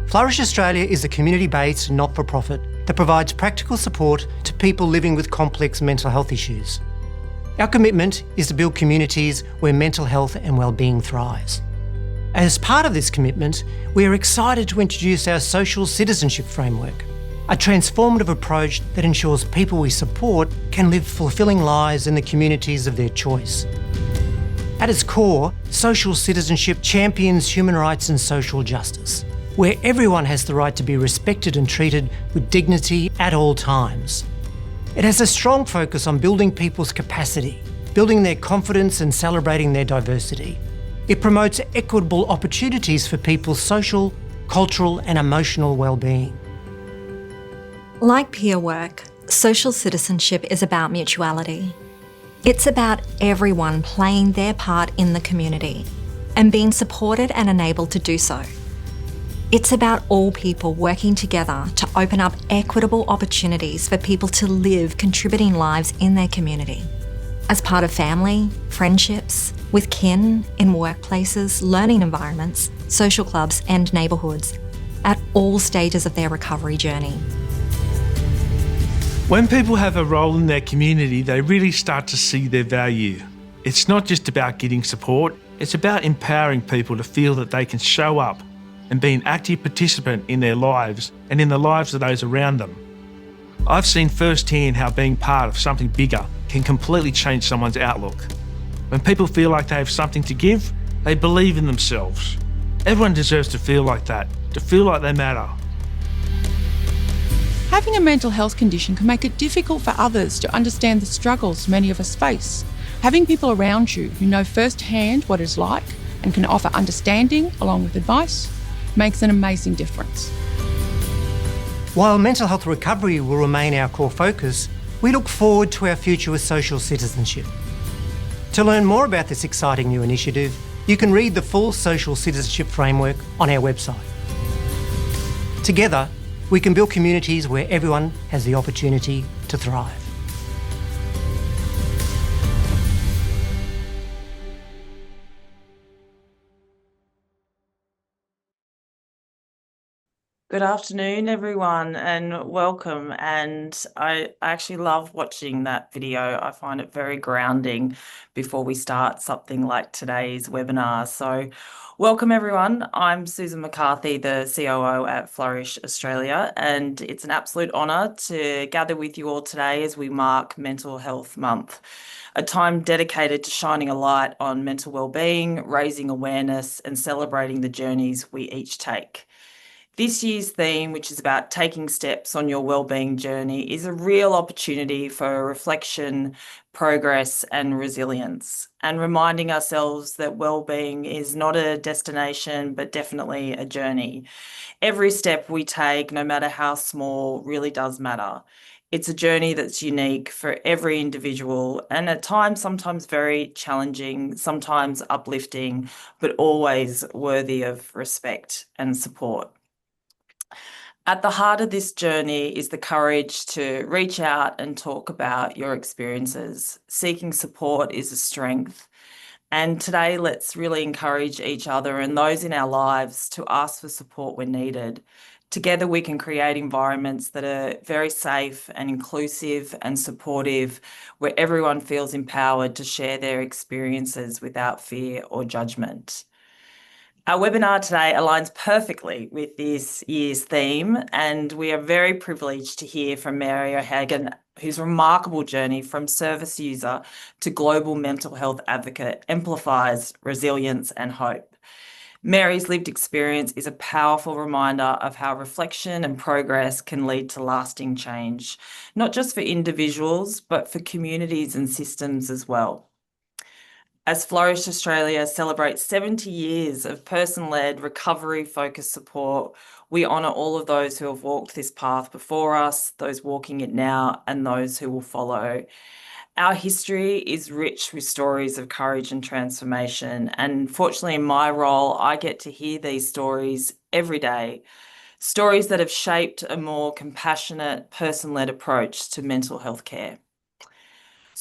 Flourish Australia is a community-based not-for-profit that provides practical support to people living with complex mental health issues. Our commitment is to build communities where mental health and wellbeing thrives. As part of this commitment, we are excited to introduce our social citizenship framework, a transformative approach that ensures people we support can live fulfilling lives in the communities of their choice. At its core, social citizenship champions human rights and social justice, where everyone has the right to be respected and treated with dignity at all times. It has a strong focus on building people's capacity, building their confidence and celebrating their diversity. It promotes equitable opportunities for people's social, cultural and emotional well-being. Like peer work, social citizenship is about mutuality. It's about everyone playing their part in the community and being supported and enabled to do so. It's about all people working together to open up equitable opportunities for people to live contributing lives in their community. As part of family, friendships, with kin, in workplaces, learning environments, social clubs and neighbourhoods, at all stages of their recovery journey. When people have a role in their community, they really start to see their value. It's not just about getting support, it's about empowering people to feel that they can show up and be an active participant in their lives and in the lives of those around them. I've seen firsthand how being part of something bigger can completely change someone's outlook. When people feel like they have something to give, they believe in themselves. Everyone deserves to feel like that, to feel like they matter. Having a mental health condition can make it difficult for others to understand the struggles many of us face. Having people around you who know firsthand what it's like and can offer understanding along with advice makes an amazing difference. While mental health recovery will remain our core focus, we look forward to our future with social citizenship. To learn more about this exciting new initiative, you can read the full social citizenship framework on our website. Together, we can build communities where everyone has the opportunity to thrive. Good afternoon, everyone, and welcome. And I actually love watching that video. I find it very grounding before we start something like today's webinar. So welcome, everyone. I'm Susan McCarthy, the COO at Flourish Australia, and it's an absolute honour to gather with you all today as we mark Mental Health Month, a time dedicated to shining a light on mental wellbeing, raising awareness and celebrating the journeys we each take. This year's theme, which is about taking steps on your wellbeing journey, is a real opportunity for reflection, progress and resilience, and reminding ourselves that wellbeing is not a destination, but definitely a journey. Every step we take, no matter how small, really does matter. It's a journey that's unique for every individual and at times sometimes very challenging, sometimes uplifting, but always worthy of respect and support. At the heart of this journey is the courage to reach out and talk about your experiences. Seeking support is a strength. And today, let's really encourage each other and those in our lives to ask for support when needed. Together, we can create environments that are very safe and inclusive and supportive, where everyone feels empowered to share their experiences without fear or judgment. Our webinar today aligns perfectly with this year's theme, and we are very privileged to hear from Mary O'Hagan, whose remarkable journey from service user to global mental health advocate amplifies resilience and hope. Mary's lived experience is a powerful reminder of how reflection and progress can lead to lasting change, not just for individuals, but for communities and systems as well. As Flourish Australia celebrates 70 years of person-led, recovery-focused support, we honour all of those who have walked this path before us, those walking it now, and those who will follow. Our history is rich with stories of courage and transformation, and fortunately in my role, I get to hear these stories every day. Stories that have shaped a more compassionate, person-led approach to mental health care.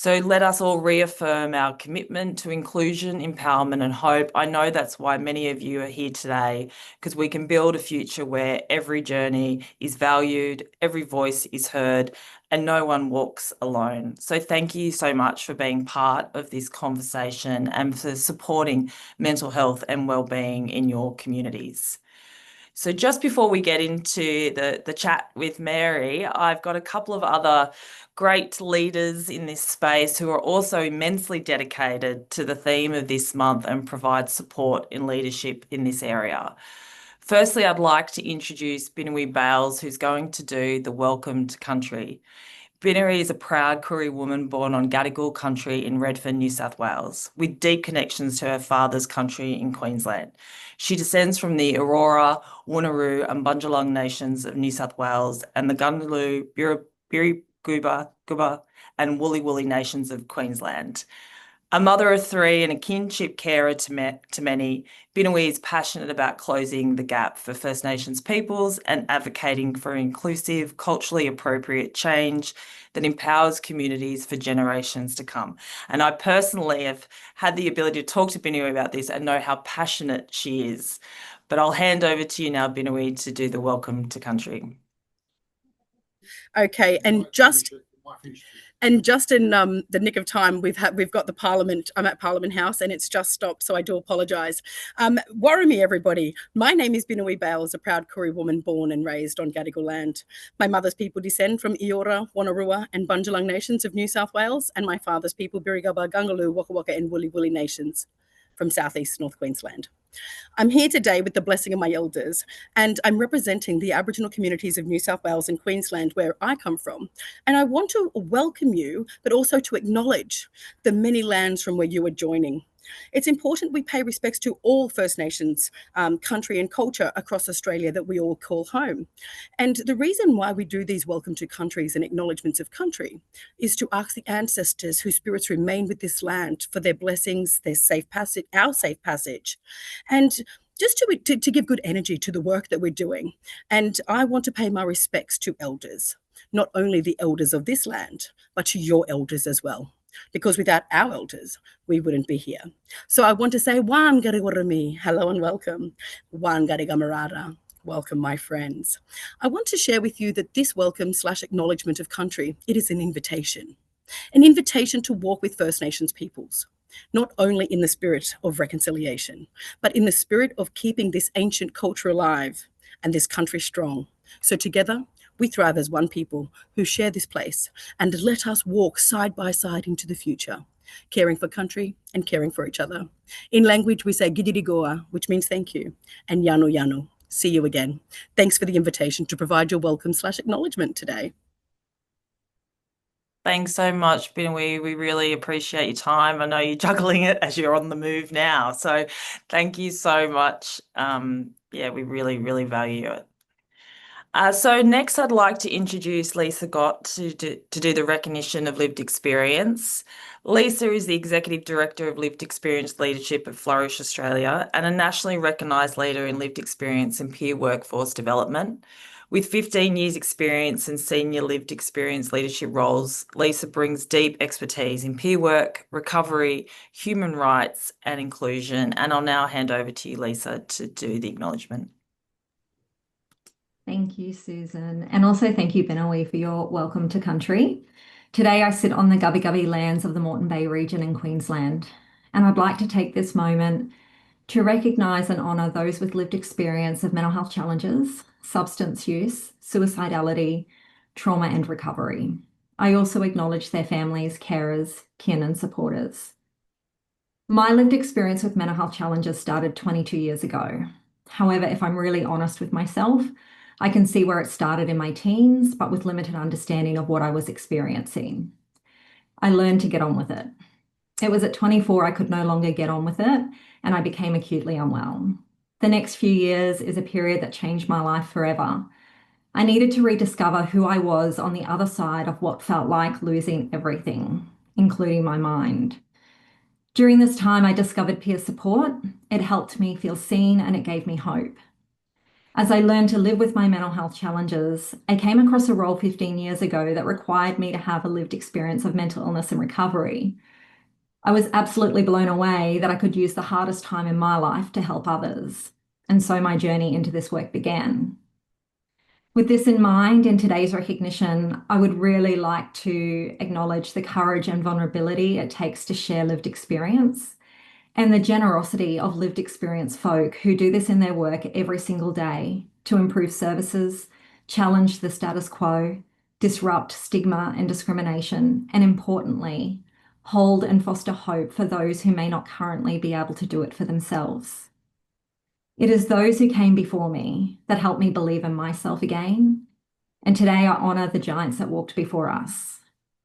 So let us all reaffirm our commitment to inclusion, empowerment, and hope. I know that's why many of you are here today, because we can build a future where every journey is valued, every voice is heard, and no one walks alone. So thank you so much for being part of this conversation and for supporting mental health and wellbeing in your communities. So just before we get into the chat with Mary, I've got a couple of other great leaders in this space who are also immensely dedicated to the theme of this month and provide support in leadership in this area. Firstly, I'd like to introduce Binawee Bales, who's going to do the Welcome to Country. Binawee is a proud Koori woman born on Gadigal country in Redfern, New South Wales, with deep connections to her father's country in Queensland. She descends from the Aurora, Wonnaroo and Bundjalung nations of New South Wales and the Gunjaloo, Birri-Guba and Woolly Woolly nations of Queensland. A mother of three and a kinship carer to many, Binawee is passionate about closing the gap for First Nations peoples and advocating for inclusive, culturally appropriate change that empowers communities for generations to come. And I personally have had the ability to talk to Binawee about this and know how passionate she is. But I'll hand over to you now, Binawee, to do the Welcome to Country. Okay, and just in the nick of time, we've got the Parliament. I'm at Parliament House, and it's just stopped, so I do apologise. Warumi, everybody. My name is Binawee Bales, a proud Koori woman born and raised on Gadigal land. My mother's people descend from Eora, Wonnarua, and Bundjalung nations of New South Wales, and my father's people, Birri-Guba, Gunjaloo, Waka Waka, and Woolly Woolly nations from southeast North Queensland. I'm here today with the blessing of my elders, and I'm representing the Aboriginal communities of New South Wales and Queensland, where I come from. And I want to welcome you, but also to acknowledge the many lands from where you are joining. It's important we pay respects to all First Nations country and culture across Australia that we all call home. And the reason why we do these welcome to countries and acknowledgements of country is to ask the ancestors whose spirits remain with this land for their blessings, their safe passage, our safe passage, and just to give good energy to the work that we're doing. And I want to pay my respects to elders, not only the elders of this land, but to your elders as well. Because without our elders, we wouldn't be here. So I want to say, Wangari Warami, hello and welcome. Wangari Gamarada, welcome, my friends. I want to share with you that this welcome/acknowledgement of country, it is an invitation to walk with First Nations peoples, not only in the spirit of reconciliation, but in the spirit of keeping this ancient culture alive and this country strong. So together, we thrive as one people who share this place, and let us walk side by side into the future, caring for country and caring for each other. In language, we say Gidirigoa, which means thank you, and Yanu Yanu, see you again. Thanks for the invitation to provide your welcome/acknowledgement today. Thanks so much, Binawee. We really appreciate your time. I know you're juggling it as you're on the move now. So thank you so much. Yeah, we really, really value it. So next I'd like to introduce Lisa Gott to do the recognition of lived experience. Lisa is the Executive Director of Lived Experience Leadership at Flourish Australia and a nationally recognised leader in lived experience and peer workforce development. With 15 years experience in senior lived experience leadership roles, Lisa brings deep expertise in peer work, recovery, human rights and inclusion. And I'll now hand over to you, Lisa, to do the acknowledgement. Thank you, Susan. And also thank you, Binawee, for your welcome to country. Today I sit on the Gubbi Gubbi lands of the Moreton Bay region in Queensland, and I'd like to take this moment to recognise and honour those with lived experience of mental health challenges, substance use, suicidality, trauma and recovery. I also acknowledge their families, carers, kin and supporters. My lived experience with mental health challenges started 22 years ago. However, if I'm really honest with myself, I can see where it started in my teens, but with limited understanding of what I was experiencing. I learned to get on with it. It was at 24 I could no longer get on with it, and I became acutely unwell. The next few years is a period that changed my life forever. I needed to rediscover who I was on the other side of what felt like losing everything, including my mind. During this time, I discovered peer support. It helped me feel seen and it gave me hope. As I learned to live with my mental health challenges, I came across a role 15 years ago that required me to have a lived experience of mental illness and recovery. I was absolutely blown away that I could use the hardest time in my life to help others. And so my journey into this work began. With this in mind, in today's recognition, I would really like to acknowledge the courage and vulnerability it takes to share lived experience and the generosity of lived experience folk who do this in their work every single day to improve services, challenge the status quo, disrupt stigma and discrimination, and importantly, hold and foster hope for those who may not currently be able to do it for themselves. It is those who came before me that helped me believe in myself again, and today I honour the giants that walked before us.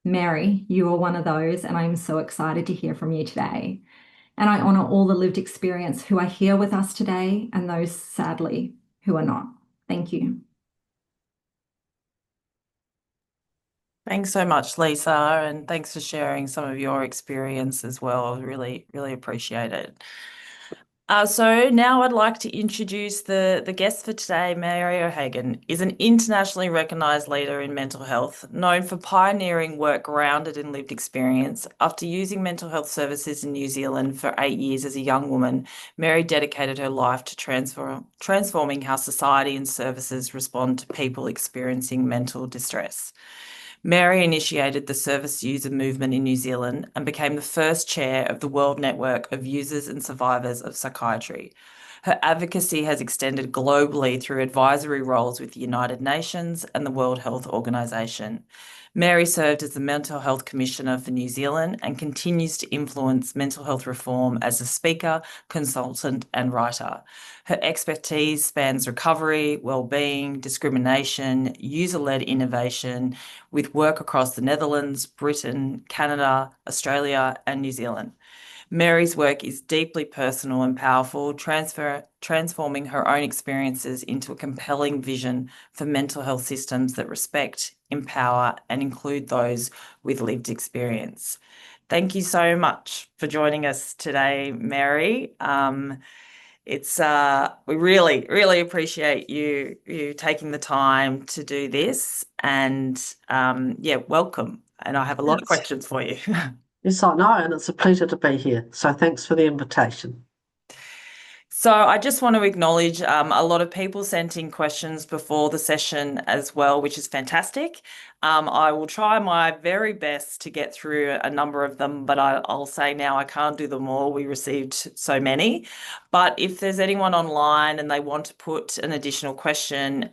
Mary, you are one of those, and I am so excited to hear from you today. And I honour all the lived experience who are here with us today and those, sadly, who are not. Thank you. Thanks so much, Lisa, and thanks for sharing some of your experience as well. I really, really appreciate it. So now I'd like to introduce the guest for today. Mary O'Hagan is an internationally recognised leader in mental health, known for pioneering work grounded in lived experience. After using mental health services in New Zealand for 8 years as a young woman, Mary dedicated her life to transforming how society and services respond to people experiencing mental distress. Mary initiated the service user movement in New Zealand and became the first chair of the World Network of Users and Survivors of Psychiatry. Her advocacy has extended globally through advisory roles with the United Nations and the World Health Organization. Mary served as the Mental Health Commissioner for New Zealand and continues to influence mental health reform as a speaker, consultant, and writer. Her expertise spans recovery, wellbeing, discrimination, user-led innovation, with work across the Netherlands, Britain, Canada, Australia, and New Zealand. Mary's work is deeply personal and powerful, transforming her own experiences into a compelling vision for mental health systems that respect, empower, and include those with lived experience. Thank you so much for joining us today, Mary. We really, really appreciate you taking the time to do this, and welcome. And I have a lot of questions for you. Yes, I know, and it's a pleasure to be here. So thanks for the invitation. So I just want to acknowledge a lot of people sent in questions before the session as well, which is fantastic. I will try my very best to get through a number of them, but I'll say now I can't do them all. We received so many. But if there's anyone online and they want to put an additional question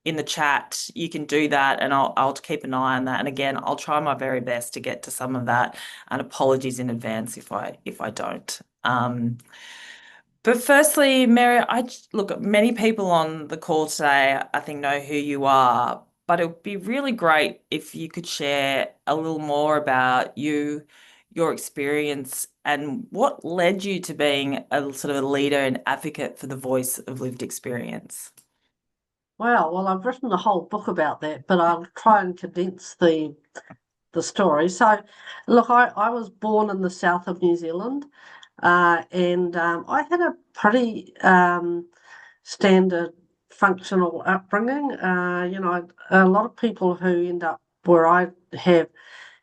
in the chat, you can do that, and I'll keep an eye on that. And again, I'll try my very best to get to some of that, and apologies in advance if I don't. But firstly, Mary, look, many people on the call today, I think, know who you are, but it would be really great if you could share a little more about you, your experience, and what led you to being a sort of a leader and advocate for the voice of lived experience. Well, I've written a whole book about that, but I'll try and condense the story. So, look, I was born in the south of New Zealand. And I had a pretty standard functional upbringing. A lot of people who end up where I have,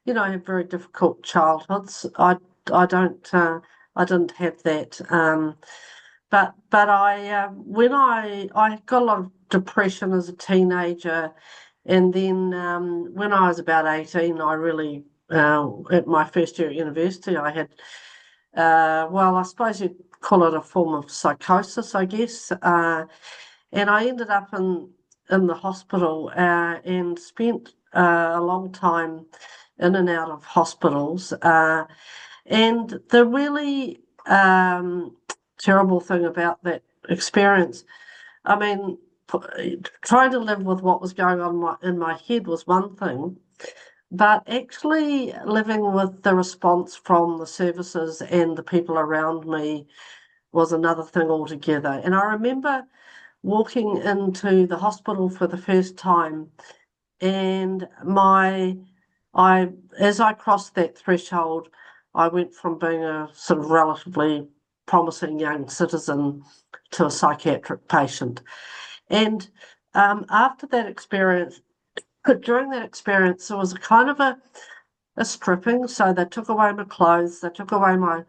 have very difficult childhoods. I didn't have that. But when I got a lot of depression as a teenager, and then when I was about 18, I really at my first year at university, I had. I suppose you'd call it a form of psychosis, I guess. And I ended up in the hospital and spent a long time in and out of hospitals. And the really terrible thing about that experience, I mean, trying to live with what was going on in my head was one thing. But actually living with the response from the services and the people around me was another thing altogether. And I remember walking into the hospital for the first time, and as I crossed that threshold, I went from being a sort of relatively promising young citizen to a psychiatric patient. And after that experience, during that experience, there was a kind of a stripping. So they took away my clothes, they took away my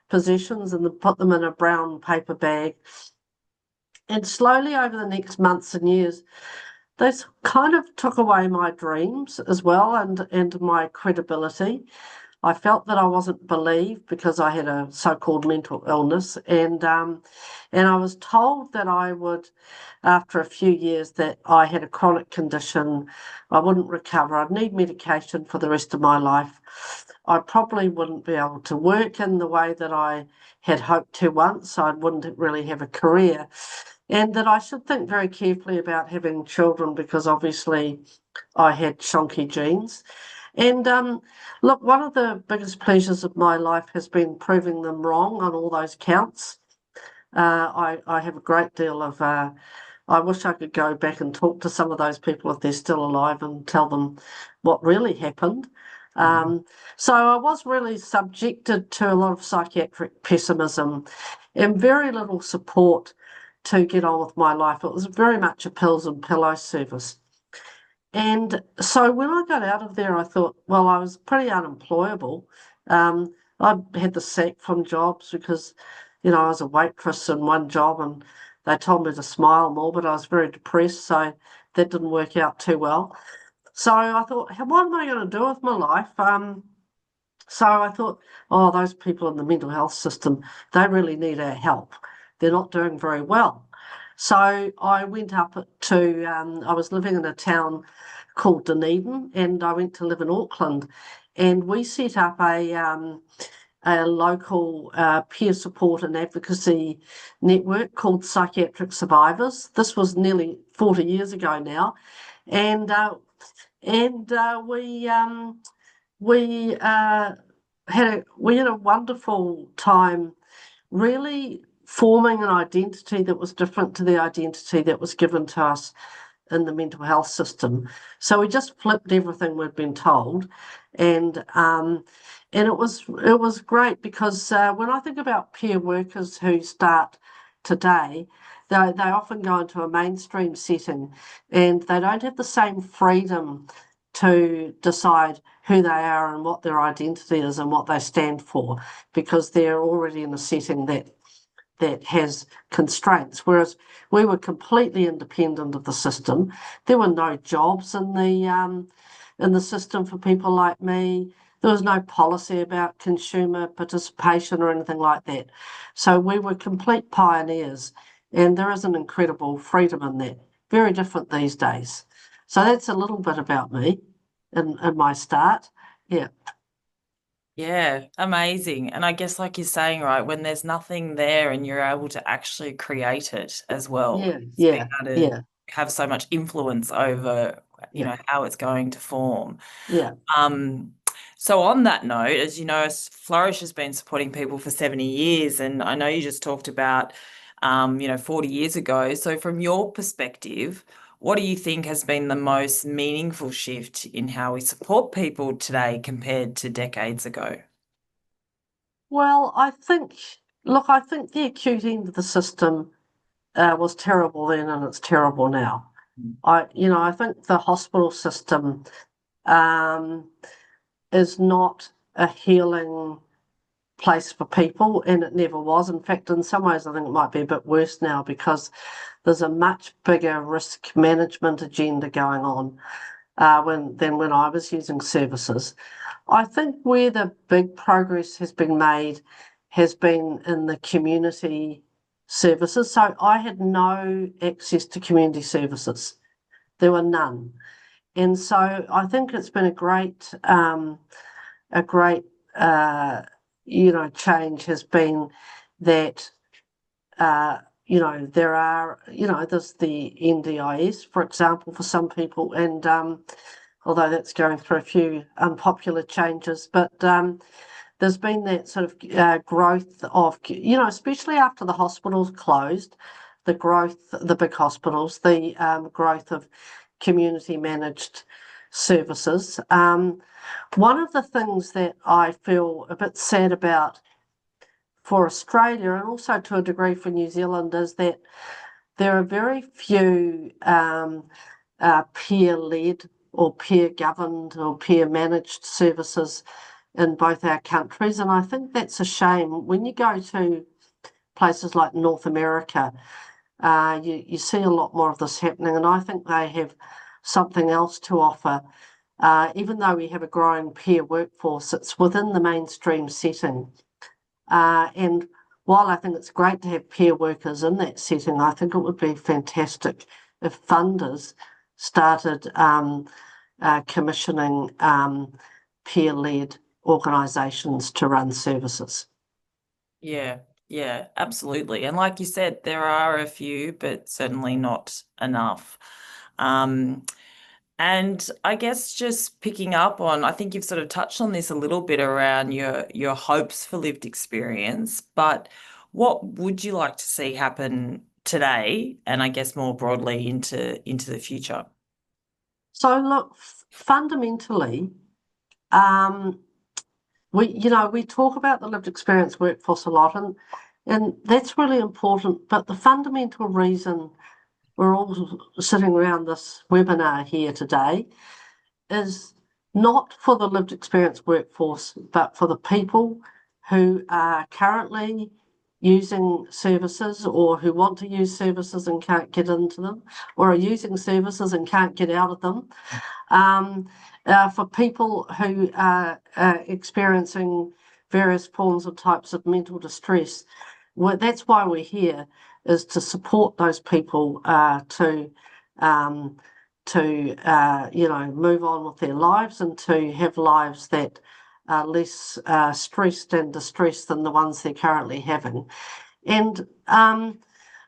possessions, and they put them in a brown paper bag. And slowly over the next months and years, they kind of took away my dreams as well, and my credibility. I felt that I wasn't believed because I had a so-called mental illness, and I was told that I would, after a few years, that I had a chronic condition, I wouldn't recover, I'd need medication for the rest of my life. I probably wouldn't be able to work in the way that I had hoped to once. I wouldn't really have a career, and that I should think very carefully about having children because obviously I had shonky genes. And look, one of the biggest pleasures of my life has been proving them wrong on all those counts. I have a great deal of, I wish I could go back and talk to some of those people if they're still alive and tell them what really happened. So I was really subjected to a lot of psychiatric pessimism and very little support to get on with my life. It was very much a pills and pillows service. And so when I got out of there, I thought, well, I was pretty unemployable. I had the sack from jobs because, I was a waitress in one job and they told me to smile more, but I was very depressed, so that didn't work out too well. So I thought, what am I going to do with my life? So I thought, oh, those people in the mental health system, they really need our help. They're not doing very well. So I went up to, I was living in a town called Dunedin, and I went to live in Auckland, and we set up a local peer support and advocacy network called Psychiatric Survivors. This was nearly 40 years ago now, and we had a wonderful time, really forming an identity that was different to the identity that was given to us in the mental health system. So we just flipped everything we'd been told, and it was great because when I think about peer workers who start today, they often go into a mainstream setting, and they don't have the same freedom to decide who they are and what their identity is and what they stand for, because they're already in a setting that has constraints, whereas we were completely independent of the system. There were no jobs in the system for people like me. There was no policy about consumer participation or anything like that. So we were complete pioneers, and there is an incredible freedom in that. Very different these days. So that's a little bit about me in my start. Yeah. Yeah, amazing. And I guess, like you're saying, right, when there's nothing there and you're able to actually create it as well, Yeah. have so much influence over, how it's going to form. Yeah. So on that note, as you know, Flourish has been supporting people for 70 years, and I know you just talked about, 40 years ago. So from your perspective, what do you think has been the most meaningful shift in how we support people today compared to decades ago? Well, I think the acute end of the system was terrible then, and it's terrible now. I think the hospital system is not a healing place for people, and it never was. In fact, in some ways, I think it might be a bit worse now because there's a much bigger risk management agenda going on than when I was using services. I think where the big progress has been made has been in the community services. So I had no access to community services. There were none. And so I think it's been a great change has been that, there are, there's the NDIS, for example, for some people, and although that's going through a few unpopular changes, but there's been that sort of growth of, especially after the hospitals closed, the big hospitals, the growth of community managed services. One of the things that I feel a bit sad about for Australia, and also to a degree for New Zealand, is that there are very few peer-led or peer-governed or peer-managed services in both our countries, and I think that's a shame. When you go to places like North America, you see a lot more of this happening, and I think they have something else to offer. Even though we have a growing peer workforce, it's within the mainstream setting. And while I think it's great to have peer workers in that setting, I think it would be fantastic if funders started commissioning peer-led organisations to run services. Yeah, absolutely. And like you said, there are a few, but certainly not enough. And I guess just picking up on, I think you've sort of touched on this a little bit around your hopes for lived experience, but what would you like to see happen today, and I guess more broadly into the future? So look, fundamentally, we talk about the lived experience workforce a lot, and that's really important. But the fundamental reason we're all sitting around this webinar here today is not for the lived experience workforce, but for the people who are currently using services or who want to use services and can't get into them, or are using services and can't get out of them. For people who are experiencing various forms or types of mental distress. Well, that's why we're here, is to support those people to move on with their lives and to have lives that are less stressed and distressed than the ones they're currently having. And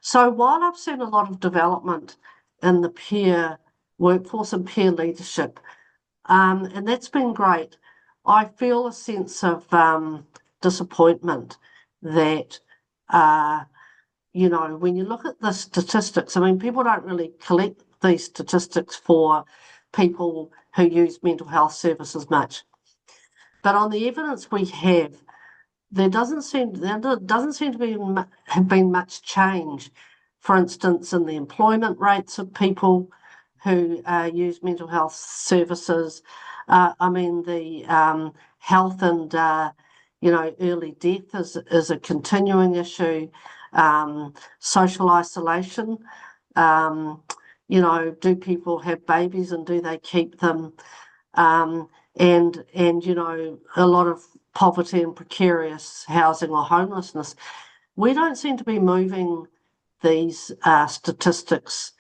so while I've seen a lot of development in the peer workforce and peer leadership, and that's been great, I feel a sense of disappointment that, when you look at the statistics, I mean, people don't really collect these statistics for people who use mental health services much. But on the evidence we have, there doesn't seem to have been much change, for instance, in the employment rates of people who use mental health services. The health and early death is a continuing issue. Social isolation. Do people have babies and do they keep them? And a lot of poverty and precarious housing or homelessness. We don't seem to be moving these statistics.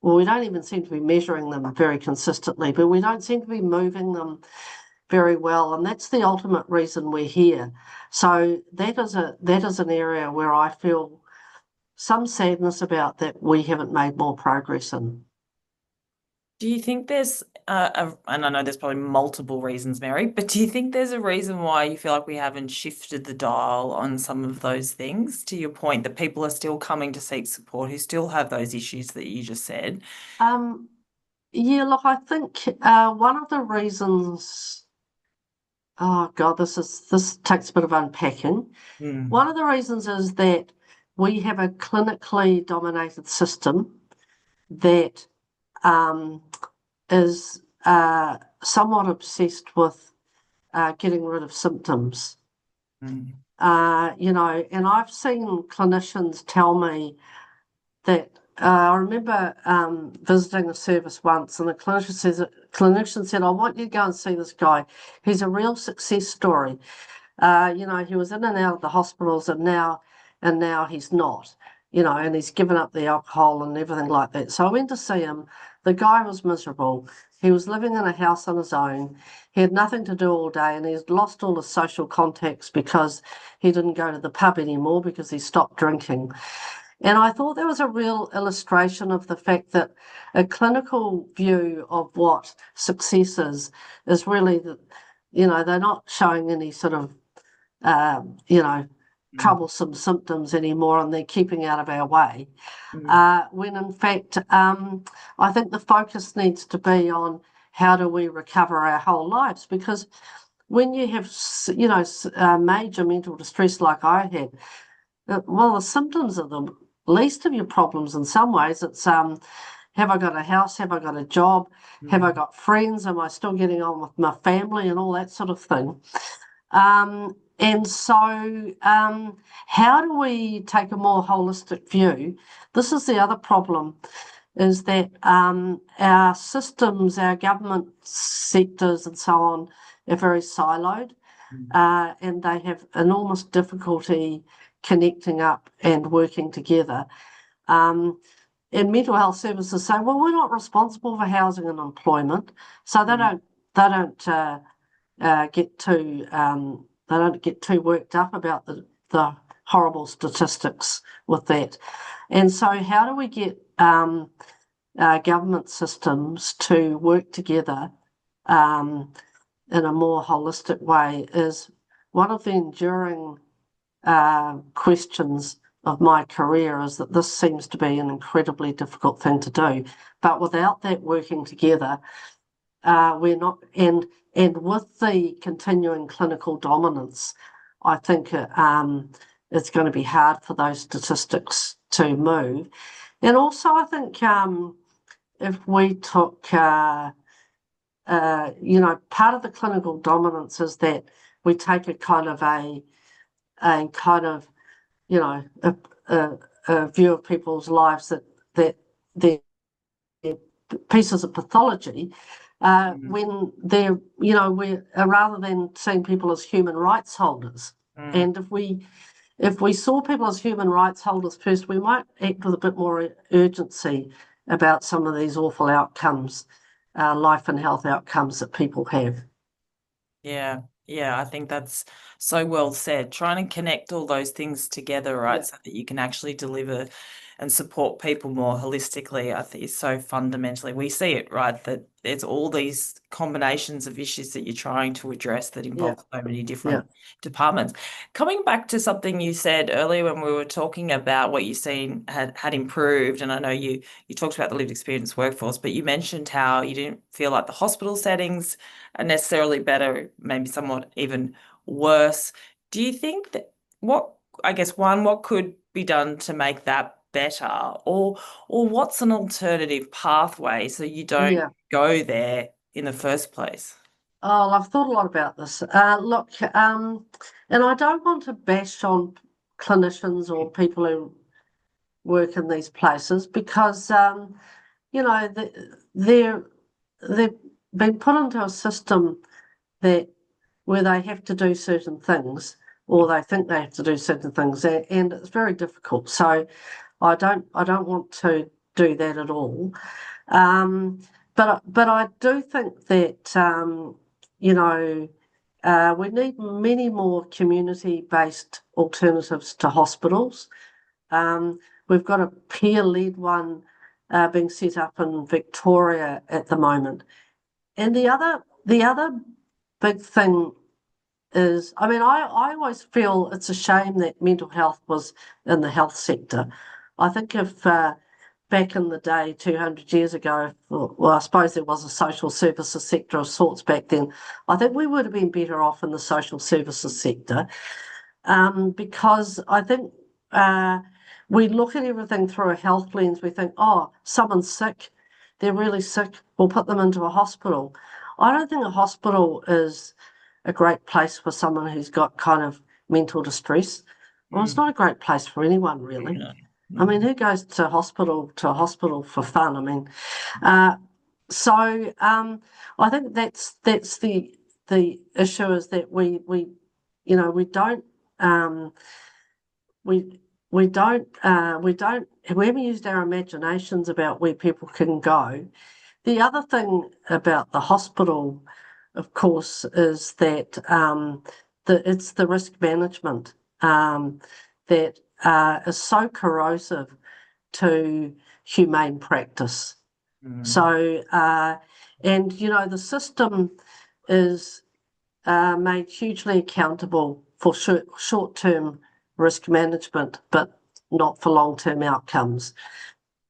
Well, we don't even seem to be measuring them very consistently, but we don't seem to be moving them very well, and that's the ultimate reason we're here. So that is an area where I feel some sadness about that we haven't made more progress in. Do you think there's and I know there's probably multiple reasons, Mary, but do you think there's a reason why you feel like we haven't shifted the dial on some of those things, to your point that people are still coming to seek support who still have those issues that you just said? Look, I think one of the reasons, oh God, this takes a bit of unpacking. One of the reasons is that we have a clinically dominated system that is somewhat obsessed with getting rid of symptoms. And I've seen clinicians tell me that I remember visiting a service once, and the clinician said, "I want you to go and see this guy. He's a real success story. He was in and out of the hospitals, and now he's not. And he's given up the alcohol and everything like that." So I went to see him. The guy was miserable. He was living in a house on his own. He had nothing to do all day, and he's lost all his social contacts because he didn't go to the pub anymore because he stopped drinking. And I thought there was a real illustration of the fact that a clinical view of what success is really that, they're not showing any sort of, troublesome symptoms anymore, and they're keeping out of our way. When in fact, I think the focus needs to be on how do we recover our whole lives, because when you have, major mental distress like I had, the symptoms are least of your problems in some ways. It's have I got a house? Have I got a job? Have I got friends? Am I still getting on with my family and all that sort of thing? And so how do we take a more holistic view? This is the other problem, is that our systems, our government sectors and so on are very siloed, and they have enormous difficulty connecting up and working together. And mental health services say, well, we're not responsible for housing and employment, so they don't get too worked up about the horrible statistics with that. And so how do we get government systems to work together in a more holistic way is one of the enduring questions of my career, is that this seems to be an incredibly difficult thing to do. But without that working together, we're not, and with the continuing clinical dominance, I think it's going to be hard for those statistics to move. And also, I think if we took, part of the clinical dominance is that we take a kind of a view of people's lives that they're pieces of pathology, when they're, we're rather than seeing people as human rights holders. And if we saw people as human rights holders first, we might act with a bit more urgency about some of these awful outcomes, life and health outcomes that people have. Yeah, I think that's so well said. Trying to connect all those things together, right, so that you can actually deliver and support people more holistically, I think is so fundamentally. We see it, right, that there's all these combinations of issues that you're trying to address that involve so many different departments. Coming back to something you said earlier when we were talking about what you've seen had improved, and I know you talked about the lived experience workforce, but you mentioned how you didn't feel like the hospital settings are necessarily better, maybe somewhat even worse. Do you think that what could be done to make that better, or what's an alternative pathway so you don't go there in the first place? Oh, I've thought a lot about this. Look, and I don't want to bash on clinicians or people who work in these places, because they've been put into a system where they have to do certain things, or they think they have to do certain things, and it's very difficult. So I don't want to do that at all. But I do think that we need many more community-based alternatives to hospitals. We've got a peer-led one being set up in Victoria at the moment. And the other big thing is, I always feel it's a shame that mental health was in the health sector. I think if back in the day, 200 years ago, well, I suppose there was a social services sector of sorts back then, I think we would have been better off in the social services sector, because I think we look at everything through a health lens. We think, oh, someone's sick, they're really sick, we'll put them into a hospital. I don't think a hospital is a great place for someone who's got kind of mental distress. Well, it's not a great place for anyone, really. I mean, who goes to a hospital for fun? So I think that's the issue, is that we haven't used our imaginations about where people can go. The other thing about the hospital, of course, is that it's the risk management that is so corrosive to humane practice. So, the system is made hugely accountable for short-term risk management, but not for long-term outcomes.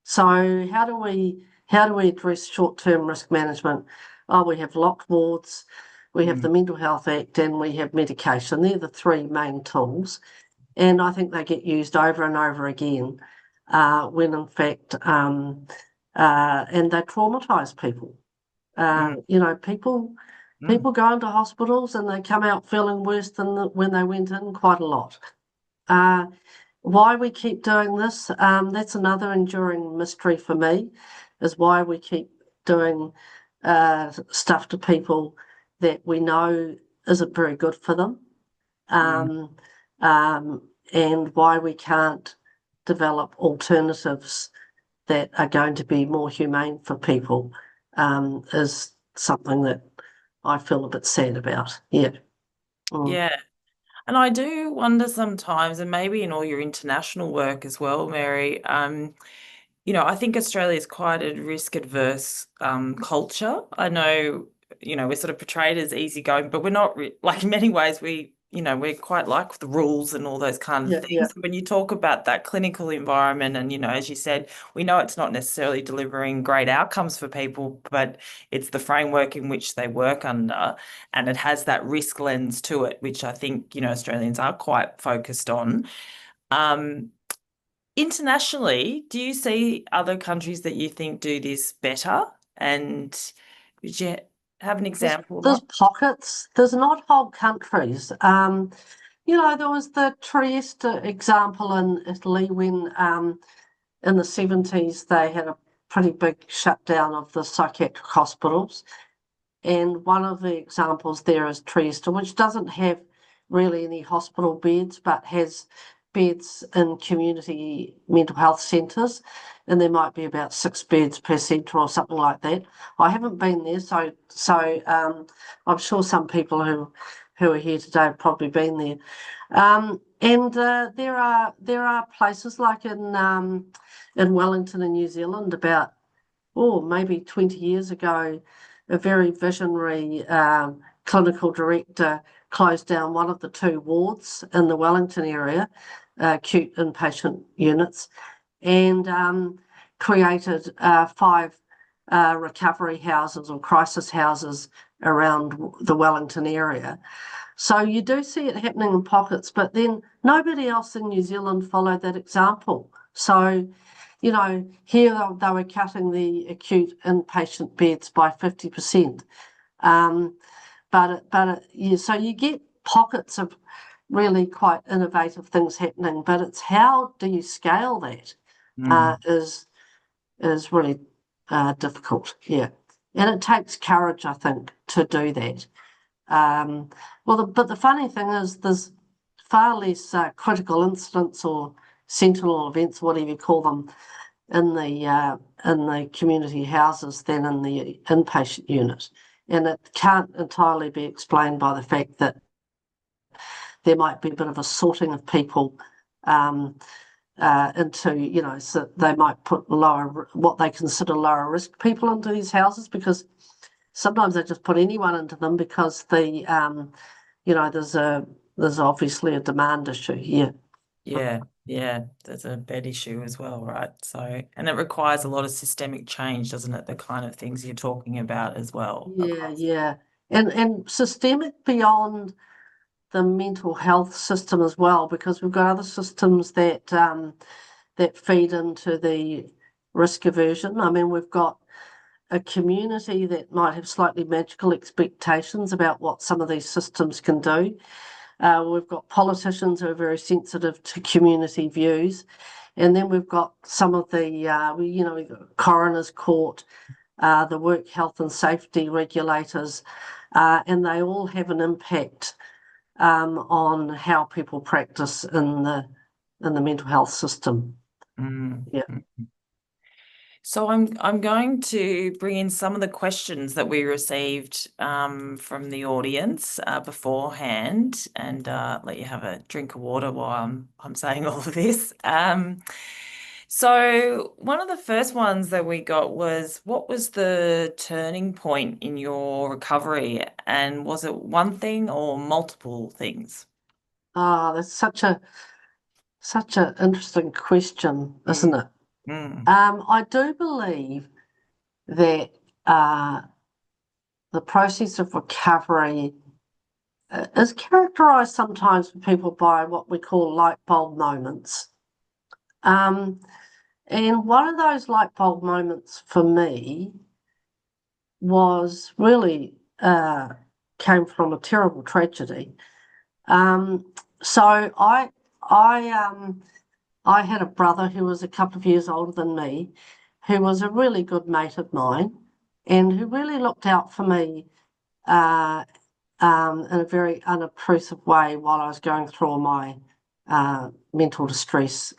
So how do we address short-term risk management? Oh, we have locked wards, we have the Mental Health Act, and we have medication. They're the three main tools, and I think they get used over and over again. when in fact, and they traumatise people. People go into hospitals and they come out feeling worse than when they went in quite a lot. Why we keep doing this, that's another enduring mystery for me, is why we keep doing stuff to people that we know isn't very good for them, and why we can't develop alternatives that are going to be more humane for people, is something that I feel a bit sad about. Yeah. Yeah. And I do wonder sometimes, and maybe in all your international work as well, Mary, I think Australia is quite a risk-adverse culture. I know, we're sort of portrayed as easygoing, but we're not, like in many ways, we're quite like the rules and all those kind of Yeah, things. yeah. When you talk about that clinical environment and, as you said, we know it's not necessarily delivering great outcomes for people, but it's the framework in which they work under, and it has that risk lens to it, which I think, Australians are quite focused on. Internationally, do you see other countries that you think do this better? And would you have an example? There's pockets. There's not whole countries. There was the Trieste example in Italy when in the 70s they had a pretty big shutdown of the psychiatric hospitals. And one of the examples there is Trieste, which doesn't have really any hospital beds, but has beds in community mental health centres, and there might be about 6 beds per centre or something like that. I haven't been there, so I'm sure some people who are here today have probably been there. There are places like in Wellington in New Zealand about maybe 20 years ago, a very visionary clinical director closed down one of the 2 wards in the Wellington area, acute inpatient units, and created 5 recovery houses or crisis houses around the Wellington area. So you do see it happening in pockets, but then nobody else in New Zealand followed that example. So, here they were cutting the acute inpatient beds by 50%. So you get pockets of really quite innovative things happening, but it's how do you scale that is really difficult. Yeah, and it takes courage, I think, to do that. But the funny thing is, there's far less critical incidents or sentinel events, whatever you call them, in the community houses than in the inpatient unit, and it can't entirely be explained by the fact that there might be a bit of a sorting of people into, so they might put what they consider lower risk people into these houses, because sometimes they just put anyone into them because there's obviously a demand issue here. Yeah, there's a bed issue as well, right? So, and it requires a lot of systemic change, doesn't it? The kind of things you're talking about as well. Yeah. And systemic beyond the mental health system as well, because we've got other systems that feed into the risk aversion. I mean, we've got a community that might have slightly magical expectations about what some of these systems can do. We've got politicians who are very sensitive to community views. And then we've got some of the, coroner's court, the work health and safety regulators, and they all have an impact on how people practice in the mental health system. Yeah. So I'm going to bring in some of the questions that we received from the audience beforehand, and let you have a drink of water while I'm saying all of this. So one of the first ones that we got was, what was the turning point in your recovery, and was it one thing or multiple things? That's such an interesting question, isn't it? I do believe that the process of recovery is characterised sometimes for people by what we call light bulb moments. And one of those light bulb moments for me was really came from a terrible tragedy. So I had a brother who was a couple of years older than me, who was a really good mate of mine, and who really looked out for me in a very unobtrusive way while I was going through all my mental distress.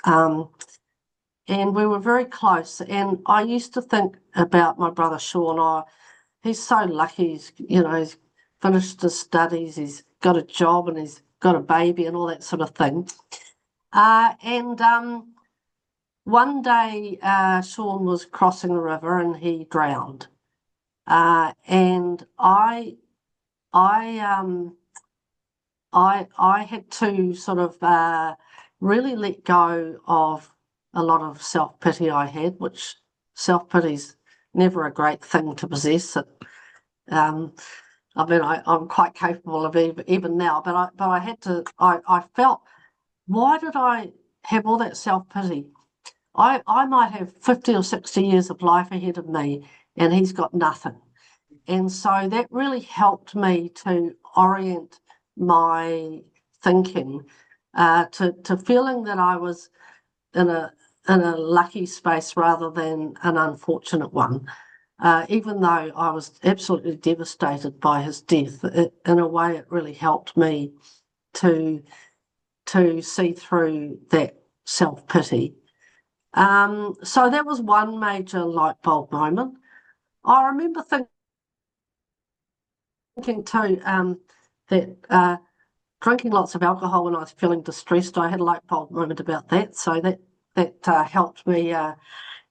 And we were very close. And I used to think about my brother Sean. Oh, he's so lucky. He's finished his studies. He's got a job and he's got a baby and all that sort of thing. And one day, Sean was crossing the river and he drowned. And I had to sort of really let go of a lot of self-pity I had, which self-pity's never a great thing to possess. I'm quite capable of even now, but I had to. I felt, why did I have all that self-pity? I might have 50 or 60 years of life ahead of me, and he's got nothing. And so that really helped me to orient my thinking to feeling that I was in a lucky space rather than an unfortunate one. Even though I was absolutely devastated by his death, in a way it really helped me to see through that self-pity. So that was one major light bulb moment. I remember thinking too that drinking lots of alcohol when I was feeling distressed, I had a light bulb moment about that. So that helped me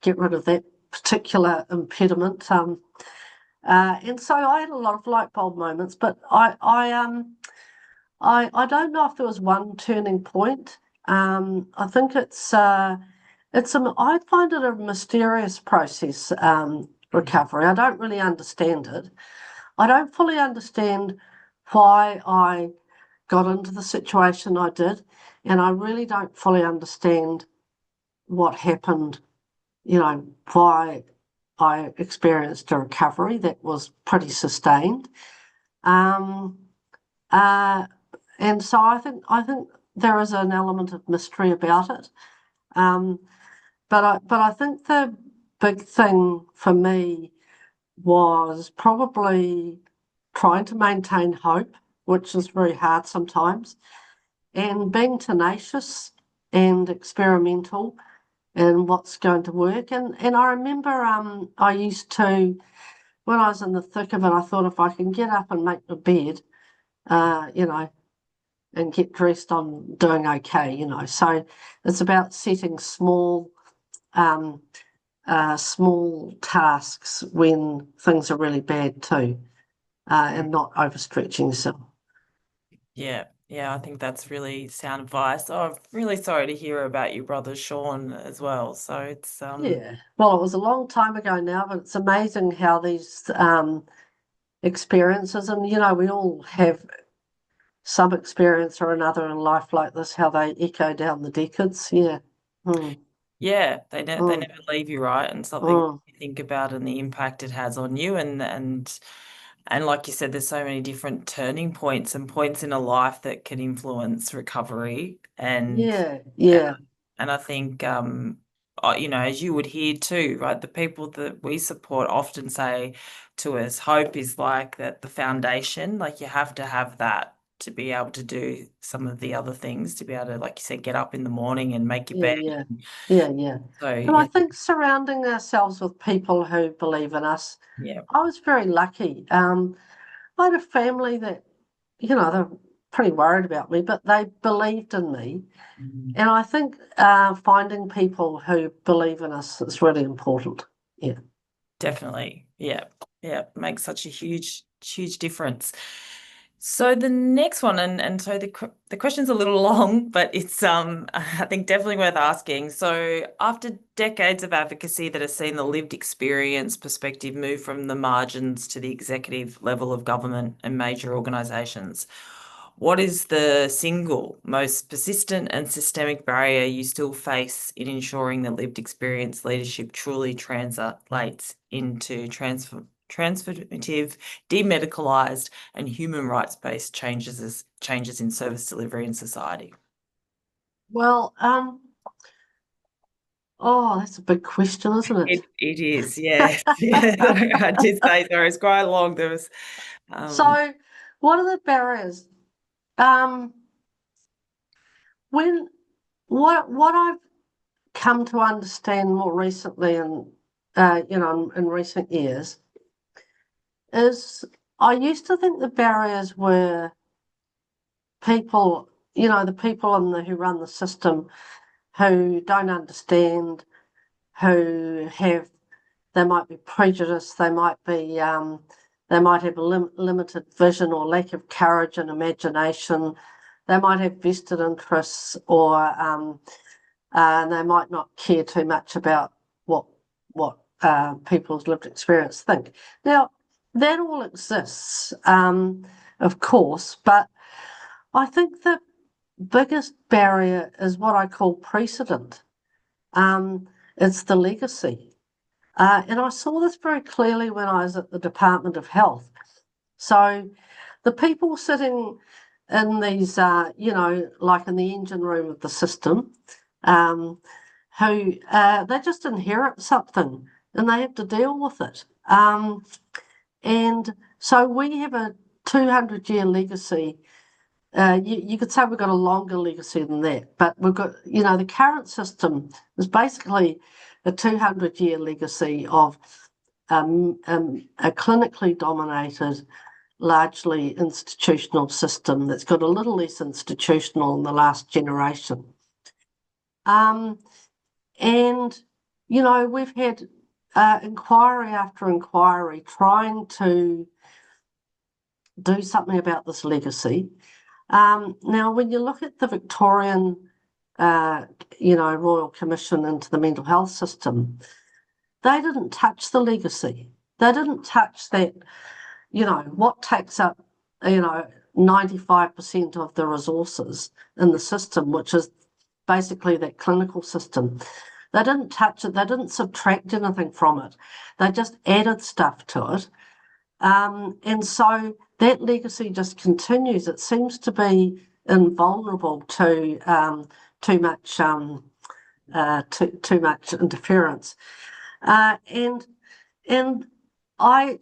get rid of that particular impediment. And so I had a lot of light bulb moments, but I don't know if there was one turning point. I think I find it a mysterious process, recovery. I don't really understand it. I don't fully understand why I got into the situation I did, and I really don't fully understand what happened, why I experienced a recovery that was pretty sustained. And so I think there is an element of mystery about it. But I think the big thing for me was probably trying to maintain hope, which is very hard sometimes, and being tenacious and experimental in what's going to work. And I remember I used to, when I was in the thick of it, I thought if I can get up and make my bed, and get dressed, I'm doing okay, So it's about setting small tasks when things are really bad too, and not overstretching yourself. Yeah, I think that's really sound advice. Oh, I'm really sorry to hear about your brother Sean as well. So it's Yeah, well, it was a long time ago now, but it's amazing how these experiences, and we all have some experience or another in life like this, how they echo down the decades. Yeah. Yeah, they never leave you, right? And something you think about and the impact it has on you, and like you said, there's so many different turning points and points in a life that can influence recovery. And yeah. and I think as you would hear too, right? The people that we support often say to us, hope is like that the foundation, like you have to have that to be able to do some of the other things, to be able to, like you said, get up in the morning and make your bed. Yeah. So But I think surrounding ourselves with people who believe in us. yeah. I was very lucky. I had a family that, they're pretty worried about me, but they believed in me. And I think finding people who believe in us is really important. Yeah. Definitely. Yeah. Makes such a huge difference. So the next one, and so the question's a little long, but it's I think definitely worth asking. So after decades of advocacy that has seen the lived experience perspective move from the margins to the executive level of government and major organisations, What is the single most persistent and systemic barrier you still face in ensuring that lived experience leadership truly translates into transformative, demedicalised, and human rights-based changes in service delivery in society? Well, oh, that's a big question, isn't it? It is, yes. Yeah. I did say there was quite long. There was So, what are the barriers? When what I've come to understand more recently, and in recent years, is I used to think the barriers were people, the people who run the system who don't understand, they might be prejudiced, they might have limited vision or lack of courage and imagination, they might have vested interests, or they might not care too much about what people's lived experience think. Now, that all exists, of course, but I think the biggest barrier is what I call precedent. It's the legacy. And I saw this very clearly when I was at the Department of Health. So the people sitting in these, like in the engine room of the system, who they just inherit something and they have to deal with it. And so we have a 200-year legacy. You could say we've got a longer legacy than that, but we've got, the current system is basically a 200-year legacy of a clinically dominated, largely institutional system that's got a little less institutional in the last generation. And, we've had inquiry after inquiry trying to do something about this legacy. Now, when you look at the Victorian, Royal Commission into the mental health system, they didn't touch the legacy. They didn't touch that, what takes up, 95% of the resources in the system, which is basically that clinical system. They didn't touch it. They didn't subtract anything from it. They just added stuff to it. And so that legacy just continues. It seems to be invulnerable to too much interference. And I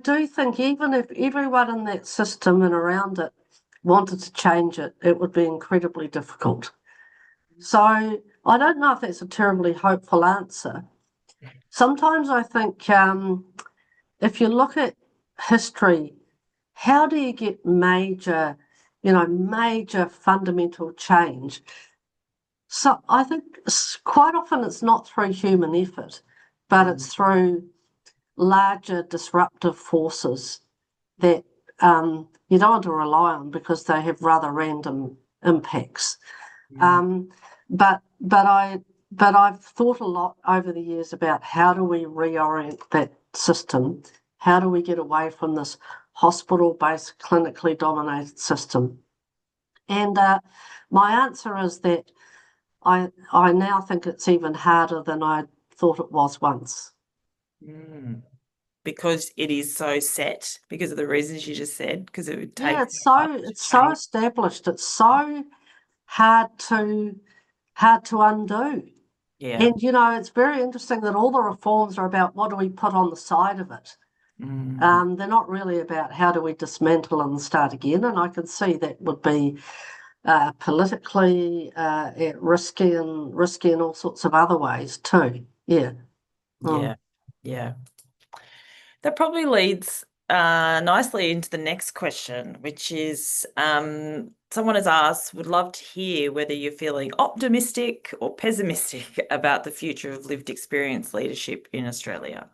do think even if everyone in that system and around it wanted to change it, it would be incredibly difficult. So I don't know if that's a terribly hopeful answer. Sometimes I think if you look at history, how do you get major fundamental change? So I think quite often it's not through human effort, but it's through larger disruptive forces that you don't want to rely on because they have rather random impacts. But I've thought a lot over the years about how do we reorient that system? How do we get away from this hospital-based, clinically dominated system? And my answer is that I now think it's even harder than I thought it was once. Because it is so set, because of the reasons you just said, because it would take. Yeah, it's so established. It's so hard to undo. Yeah. And it's very interesting that all the reforms are about what do we put on the side of it. They're not really about how do we dismantle and start again. And I can see that would be politically risky in all sorts of other ways too. Yeah. Yeah. That probably leads nicely into the next question, which is someone has asked, would love to hear whether you're feeling optimistic or pessimistic about the future of lived experience leadership in Australia.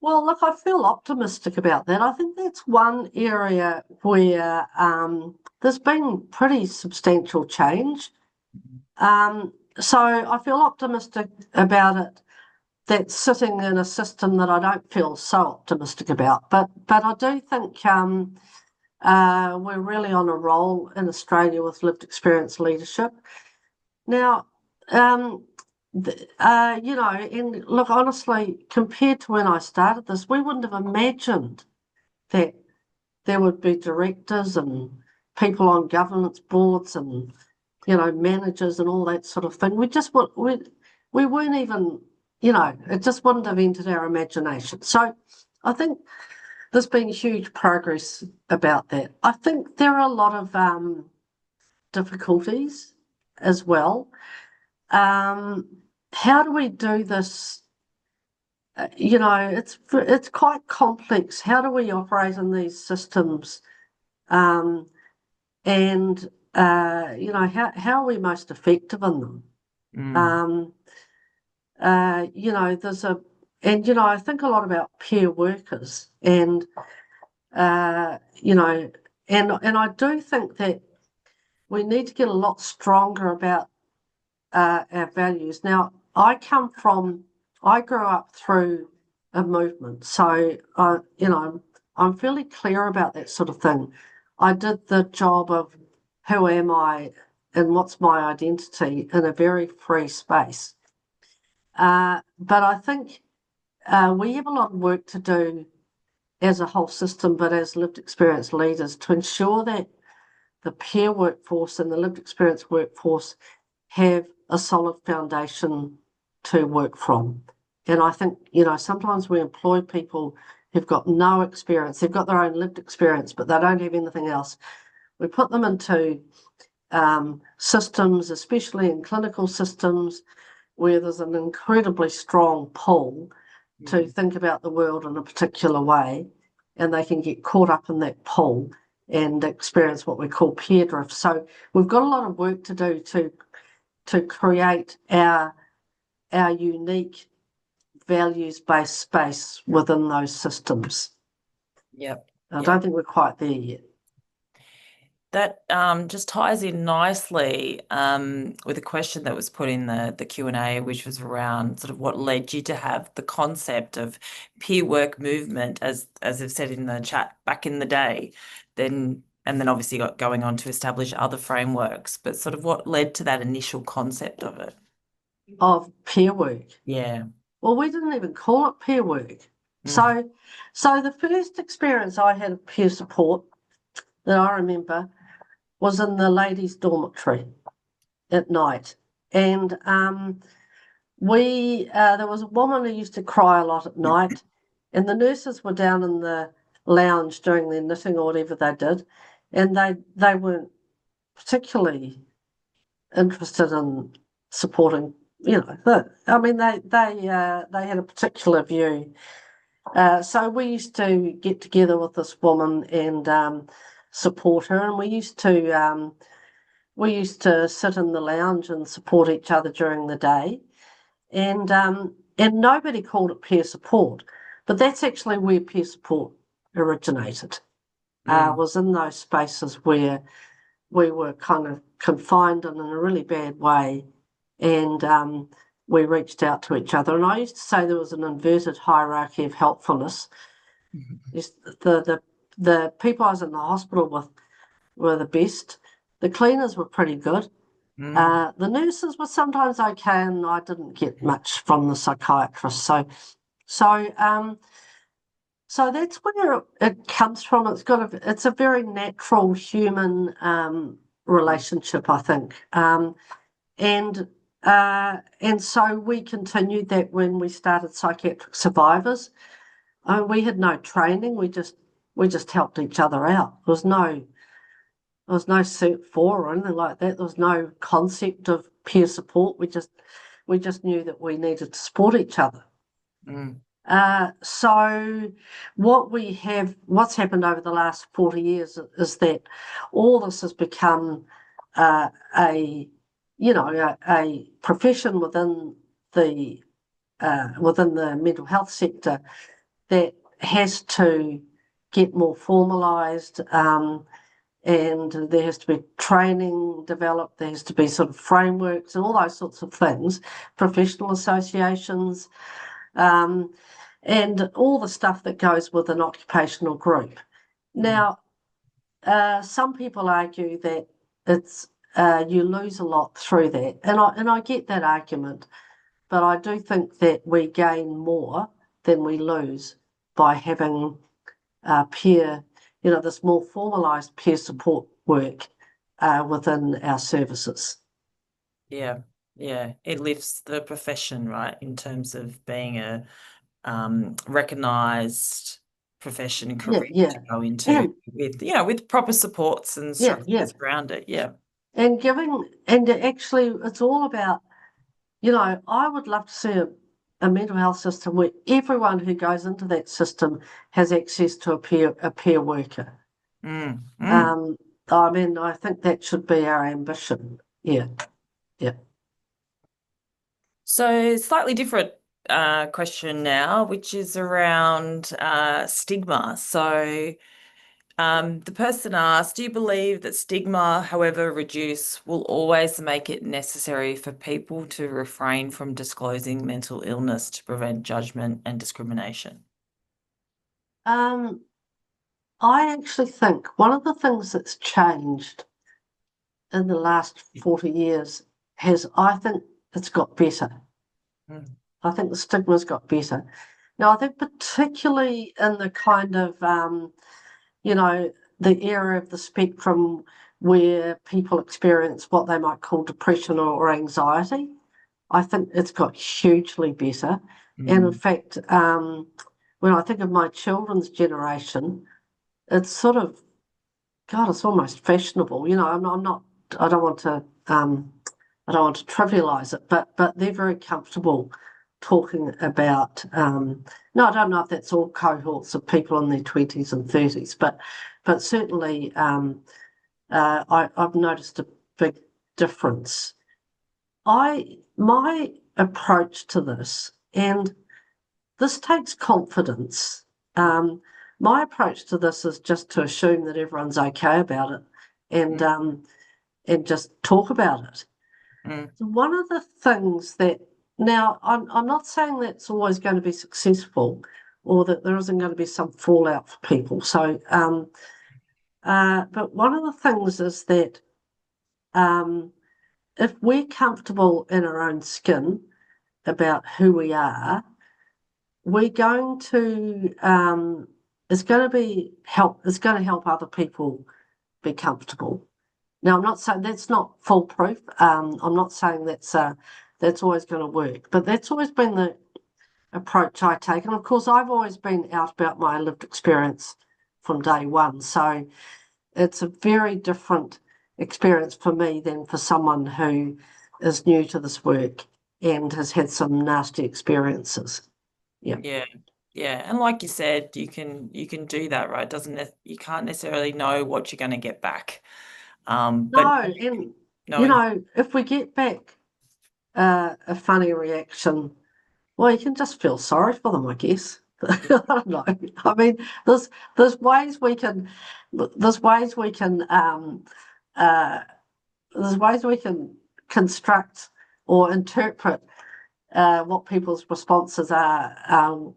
Well, look, I feel optimistic about that. I think that's one area where there's been pretty substantial change. So I feel optimistic about it. That's sitting in a system that I don't feel so optimistic about. But I do think We're really on a roll in Australia with lived experience leadership. Now, you know, and look, honestly, compared to when I started this, we wouldn't have imagined that there would be directors and people on governance boards and, you know, managers and all that sort of thing. We weren't even, you know, it just wouldn't have entered our imagination. So I think there's been huge progress about that. I think there are a lot of difficulties as well. How do we do this? You know, it's quite complex. How do we operate in these systems? And you know, how are we most effective in them? You know, and you know, I think a lot about peer workers, and you know, and I do think that we need to get a lot stronger about our values. Now, I grew up through a movement, so you know, I'm fairly clear about that sort of thing. I did the job of who am I and what's my identity in a very free space. But I think we have a lot of work to do as a whole system, but as lived experience leaders, to ensure that the peer workforce and the lived experience workforce have a solid foundation to work from. And I think, you know, sometimes we employ people who've got no experience, they've got their own lived experience, but they don't have anything else. We put them into systems, especially in clinical systems, where there's an incredibly strong pull to think about the world in a particular way, and they can get caught up in that pull and experience what we call peer drift. So we've got a lot of work to do to create our unique values-based space within those systems. Yep. I don't think we're quite there yet. That just ties in nicely with a question that was put in the Q&A, which was around sort of what led you to have the concept of peer work movement, as I've said in the chat back in the day, and then obviously got going on to establish other frameworks, but sort of what led to that initial concept of it? Of peer work? Yeah. Well, we didn't even call it peer work. So the first experience I had of peer support that I remember was in the ladies' dormitory at night. And there was a woman who used to cry a lot at night, and the nurses were down in the lounge doing their knitting or whatever they did, and they weren't particularly interested in supporting, you know, I mean, they had a particular view. So we used to get together with this woman and support her, and we used to sit in the lounge and support each other during the day, and nobody called it peer support, but that's actually where peer support originated. Was in those spaces where we were kind of confined in a really bad way, and we reached out to each other. And I used to say there was an inverted hierarchy of helpfulness. The people I was in the hospital with were the best. The cleaners were pretty good. The nurses were sometimes okay, and I didn't get much from the psychiatrist. So that's where it comes from. It's a very natural human relationship, I think. And so we continued that when we started Psychiatric Survivors. We had no training. We just helped each other out. There was no Cert 4 or anything like that. There was no concept of peer support. We just knew that we needed to support each other. So what's happened over the last 40 years is that all this has become a profession within the mental health sector that has to get more formalised, and there has to be training developed, there has to be sort of frameworks and all those sorts of things, professional associations, and all the stuff that goes with an occupational group. Now, some people argue that it's you lose a lot through that, and I get that argument, but I do think that we gain more than we lose by having peer, this more formalised peer support work within our services. Yeah, yeah. It lifts the profession, right, in terms of being a recognised profession and career to go into with proper supports and structures around it. Yeah. And actually it's all about, I would love to see a mental health system where everyone who goes into that system has access to a peer worker. I mean, I think that should be our ambition. Yeah. So slightly different question now, which is around stigma. So the person asked, do you believe that stigma, however reduced, will always make it necessary for people to refrain from disclosing mental illness to prevent judgment and discrimination? I actually think one of the things that's changed in the last 40 years I think it's got better. I think the stigma's got better. Now, I think particularly in the kind of, the area of the spectrum where people experience what they might call depression or anxiety, I think it's got hugely better. And in fact, when I think of my children's generation, it's sort of, God, it's almost fashionable. I'm not. I don't want to trivialize it, but they're very comfortable talking about. No, I don't know if that's all cohorts of people in their 20s and 30s, but certainly I've noticed a big difference. My approach to this, and this takes confidence. My approach to this is just to assume that everyone's okay about it and just talk about it. One of the things that, now I'm not saying that's always going to be successful or that there isn't going to be some fallout for people. So, but one of the things is that if we're comfortable in our own skin about who we are, we're going to it's going to help other people be comfortable. Now, I'm not saying that's not foolproof. I'm not saying that's always going to work, but that's always been the approach I take. And of course, I've always been out about my lived experience from day one. So it's a very different experience for me than for someone who is new to this work and has had some nasty experiences. Yeah. And like you said, you can do that, right? You can't necessarily know what you're going to get back. If we get back a funny reaction, well, you can just feel sorry for them, I guess. I don't know. I mean, there's ways we can construct or interpret what people's responses are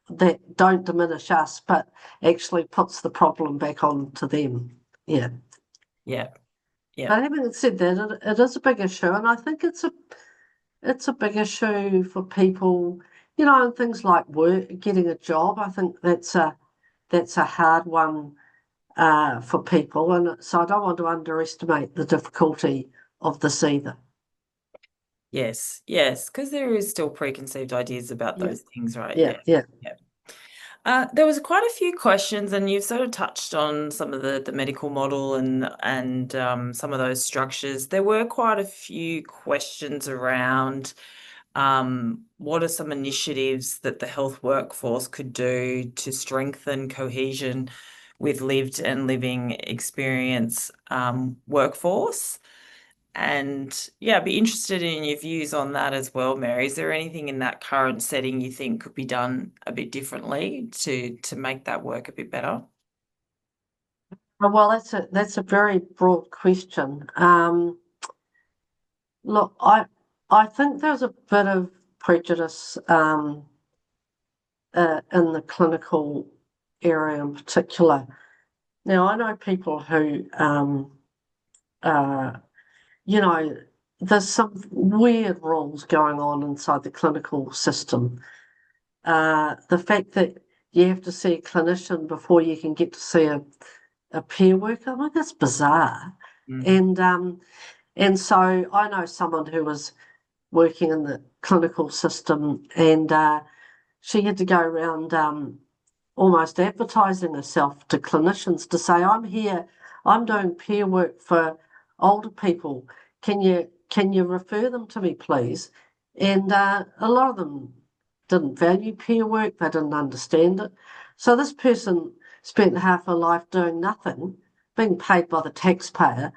that don't diminish us, but actually puts the problem back onto them. Yeah. But having said that, it is a big issue, and I think it's a big issue for people, and things like work, getting a job. I think that's a hard one for people, and so I don't want to underestimate the difficulty of this either. Yes, because there is still preconceived ideas about those things, right? Yeah. There was quite a few questions, and you've sort of touched on some of the medical model and some of those structures. There were quite a few questions around what are some initiatives that the health workforce could do to strengthen cohesion with lived and living experience workforce. And I'd be interested in your views on that as well, Mary. Is there anything in that current setting you think could be done a bit differently to make that work a bit better? Well, that's a very broad question. Look, I think there's a bit of prejudice in the clinical area in particular. Now, I know people who, you know, there's some weird rules going on inside the clinical system. The fact that you have to see a clinician before you can get to see a peer worker, I mean, that's bizarre. And so I know someone who was working in the clinical system, and she had to go around almost advertising herself to clinicians to say, I'm here, I'm doing peer work for older people. Can you refer them to me, please? And a lot of them didn't value peer work, they didn't understand it. So this person spent half her life doing nothing, being paid by the taxpayer,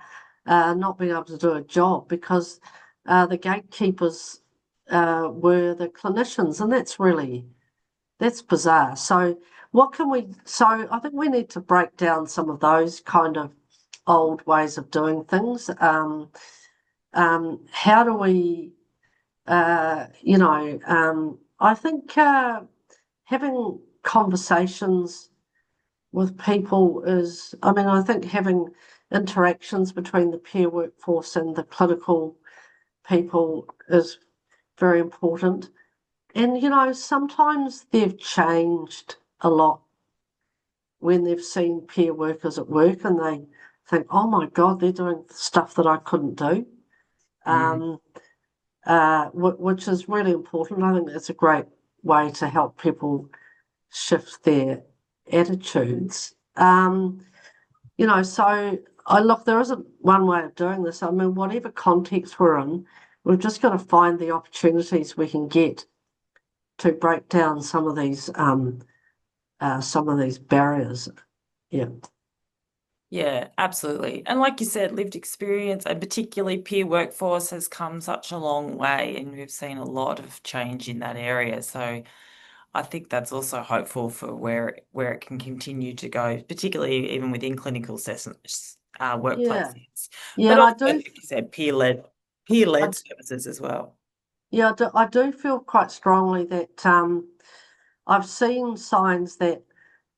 not being able to do a job because the gatekeepers were the clinicians, and that's bizarre. So I think we need to break down some of those kind of old ways of doing things. How do we, I think having conversations with people I think having interactions between the peer workforce and the clinical people is very important. And, sometimes they've changed a lot when they've seen peer workers at work and they think, oh my God, they're doing stuff that I couldn't do, which is really important. I think that's a great way to help people shift their attitudes. There isn't one way of doing this. I mean, whatever context we're in, we've just got to find the opportunities we can get to break down some of these barriers. Yeah. Yeah, absolutely. And like you said, lived experience and particularly peer workforce has come such a long way, and we've seen a lot of change in that area. So I think that's also hopeful for where it can continue to go, particularly even within clinical sessions, workplaces. Yeah, But and also, like you said, peer-led services as well. Yeah, I do feel quite strongly that I've seen signs that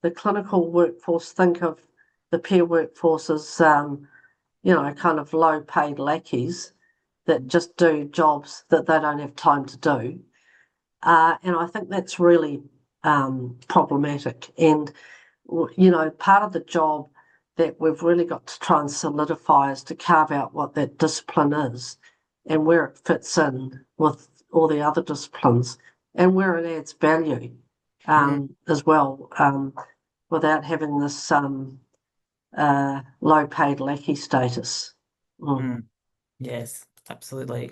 the clinical workforce think of the peer workforce as, kind of low-paid lackeys that just do jobs that they don't have time to do. And I think that's really problematic. And, part of the job that we've really got to try and solidify is to carve out what that discipline is and where it fits in with all the other disciplines and where it adds value as well, without having this low-paid lackey status. Yes, absolutely.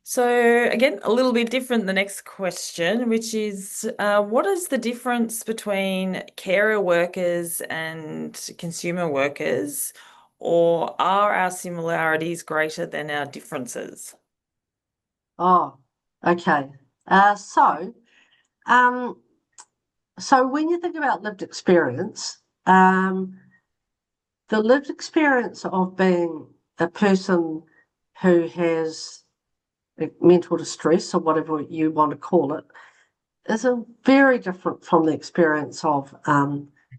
So again, a little bit different, the next question, which is, what is the difference between carer workers and consumer workers, or are our similarities greater than our differences? Oh, okay. So when you think about lived experience, the lived experience of being a person who has mental distress or whatever you want to call it is very different from the experience of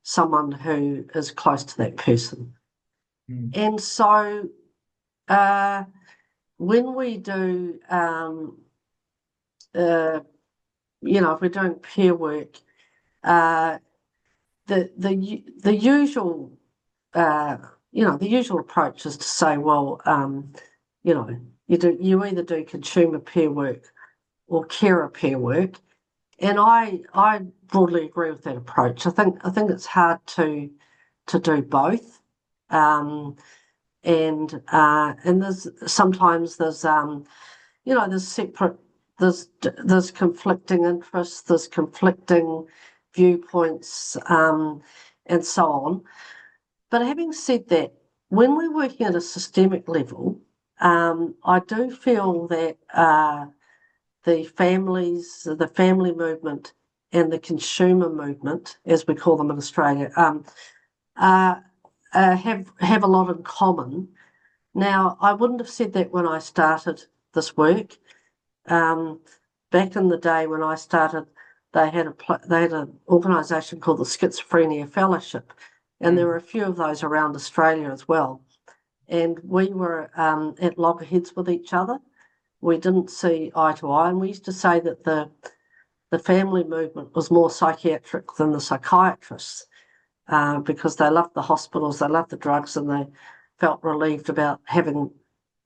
someone who is close to that person. And so when we do, if we're doing peer work, the usual the usual approach is to say, well, you either do consumer peer work or carer peer work, and I broadly agree with that approach. I think it's hard to do both, and there's sometimes there's separate there's conflicting interests, there's conflicting viewpoints, and so on. But having said that, when we're working at a systemic level, I do feel that the family movement and the consumer movement, as we call them in Australia, have a lot in common. Now, I wouldn't have said that when I started this work. Back in the day when I started, they had an organisation called the Schizophrenia Fellowship, and there were a few of those around Australia as well. And we were at loggerheads with each other. We didn't see eye to eye, and we used to say that the family movement was more psychiatric than the psychiatrists, because they loved the hospitals, they loved the drugs, and they felt relieved about having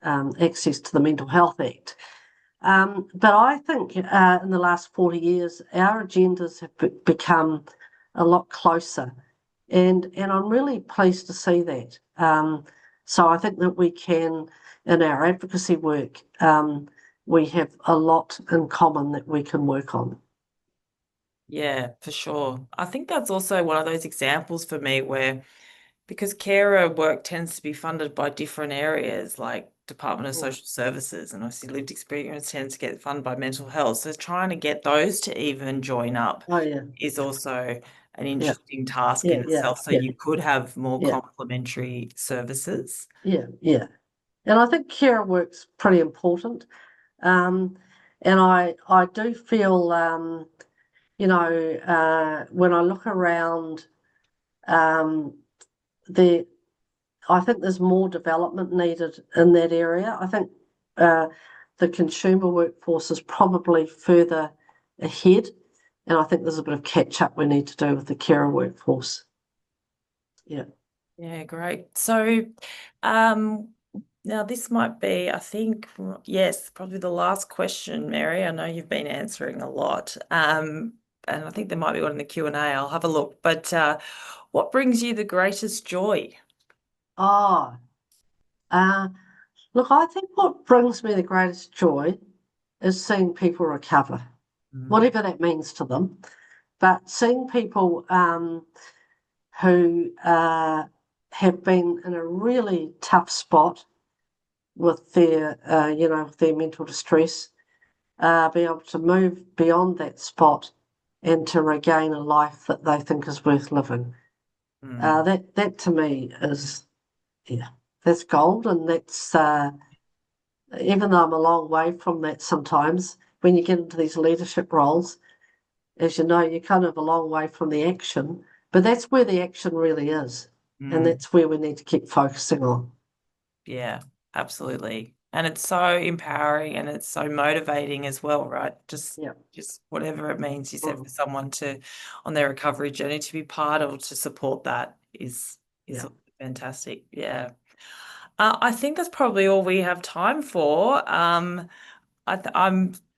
access to the Mental Health Act. But I think in the last 40 years, our agendas have become a lot closer, and I'm really pleased to see that. So I think that we can, in our advocacy work, we have a lot in common that we can work on. Yeah, for sure. I think that's also one of those examples for me where, because carer work tends to be funded by different areas like Department of Social Services, and obviously lived experience tends to get funded by mental health. So trying to get those to even join up is also an interesting task in itself. So you could have more complementary services. Yeah. And I think carer work's pretty important. And I do feel, when I look around, I think there's more development needed in that area. I think the consumer workforce is probably further ahead, and I think there's a bit of catch up we need to do with the carer workforce. Yeah, great. So now this might be, I think, yes, probably the last question, Mary. I know you've been answering a lot, and I think there might be one in the Q&A. I'll have a look. But what brings you the greatest joy? Look, I think what brings me the greatest joy is seeing people recover, whatever that means to them. But seeing people who have been in a really tough spot with their, their mental distress, be able to move beyond that spot and to regain a life that they think is worth living. That to me is, that's gold, and that's, even though I'm a long way from that sometimes, when you get into these leadership roles, as you know, you're kind of a long way from the action, but that's where the action really is, and that's where we need to keep focusing on. Yeah, absolutely. And it's so empowering and it's so motivating as well, right? Just whatever it means, you said, for someone to, on their recovery journey, to be part of, to support that is fantastic. Yeah. I think that's probably all we have time for. I'm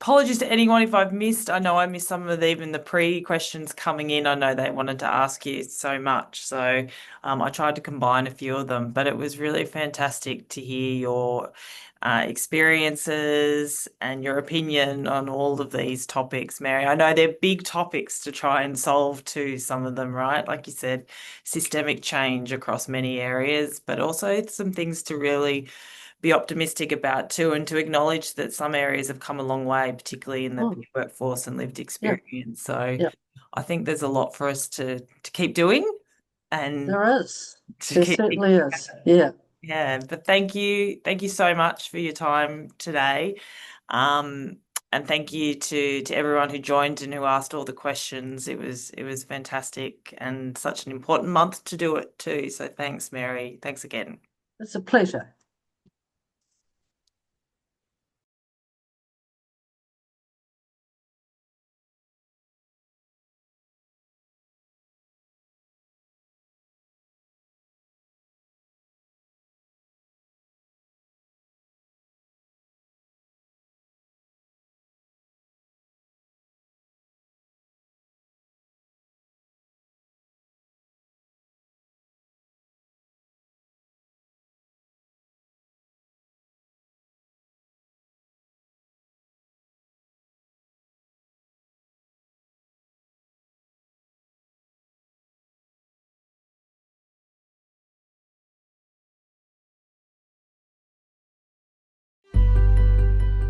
apologies to anyone if I've missed. I know I missed some of even the pre-questions coming in. I know they wanted to ask you so much. So I tried to combine a few of them, but it was really fantastic to hear your experiences and your opinion on all of these topics, Mary. I know they're big topics to try and solve too, some of them, right? Like you said, systemic change across many areas, but also some things to really be optimistic about too, and to acknowledge that some areas have come a long way, particularly in the workforce and lived experience. So I think there's a lot for us to keep doing. And there is. There certainly is. Yeah. Yeah, but thank you so much for your time today, and thank you to everyone who joined and who asked all the questions. It was fantastic and such an important month to do it too. So thanks, Mary. Thanks again. It's a pleasure.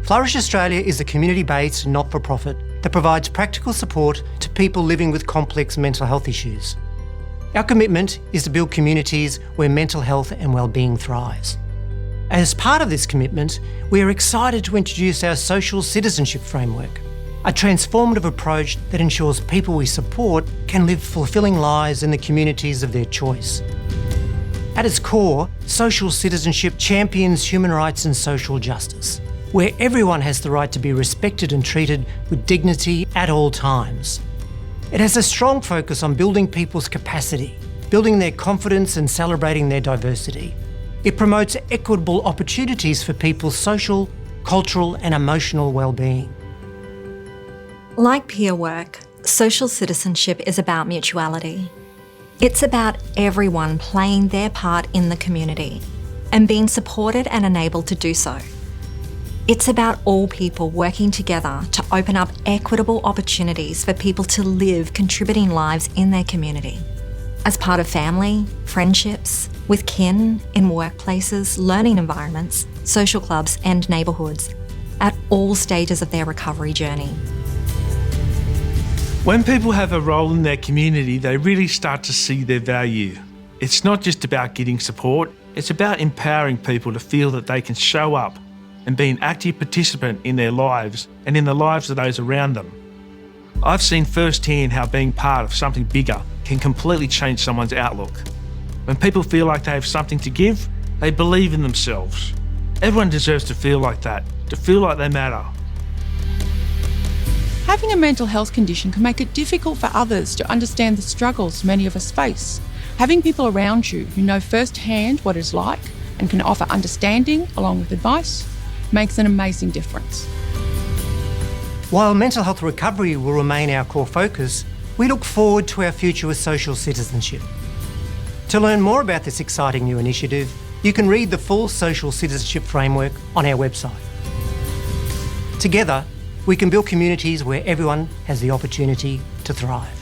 Flourish Australia is a community-based, not-for-profit that provides practical support to people living with complex mental health issues. Our commitment is to build communities where mental health and wellbeing thrives. As part of this commitment, we are excited to introduce our social citizenship framework. a transformative approach that ensures people we support can live fulfilling lives in the communities of their choice. At its core, social citizenship champions human rights and social justice, where everyone has the right to be respected and treated with dignity at all times. It has a strong focus on building people's capacity, building their confidence and celebrating their diversity. It promotes equitable opportunities for people's social, cultural and emotional well-being. Like peer work, social citizenship is about mutuality. It's about everyone playing their part in the community and being supported and enabled to do so. It's about all people working together to open up equitable opportunities for people to live contributing lives in their community. As part of family, friendships, with kin, in workplaces, learning environments, social clubs and neighbourhoods, at all stages of their recovery journey. When people have a role in their community, they really start to see their value. It's not just about getting support, it's about empowering people to feel that they can show up and be an active participant in their lives and in the lives of those around them. I've seen firsthand how being part of something bigger can completely change someone's outlook. When people feel like they have something to give, they believe in themselves. Everyone deserves to feel like that, to feel like they matter. Having a mental health condition can make it difficult for others to understand the struggles many of us face. Having people around you who know firsthand what it's like and can offer understanding along with advice makes an amazing difference. While mental health recovery will remain our core focus, we look forward to our future with social citizenship. To learn more about this exciting new initiative, you can read the full social citizenship framework on our website. Together, we can build communities where everyone has the opportunity to thrive.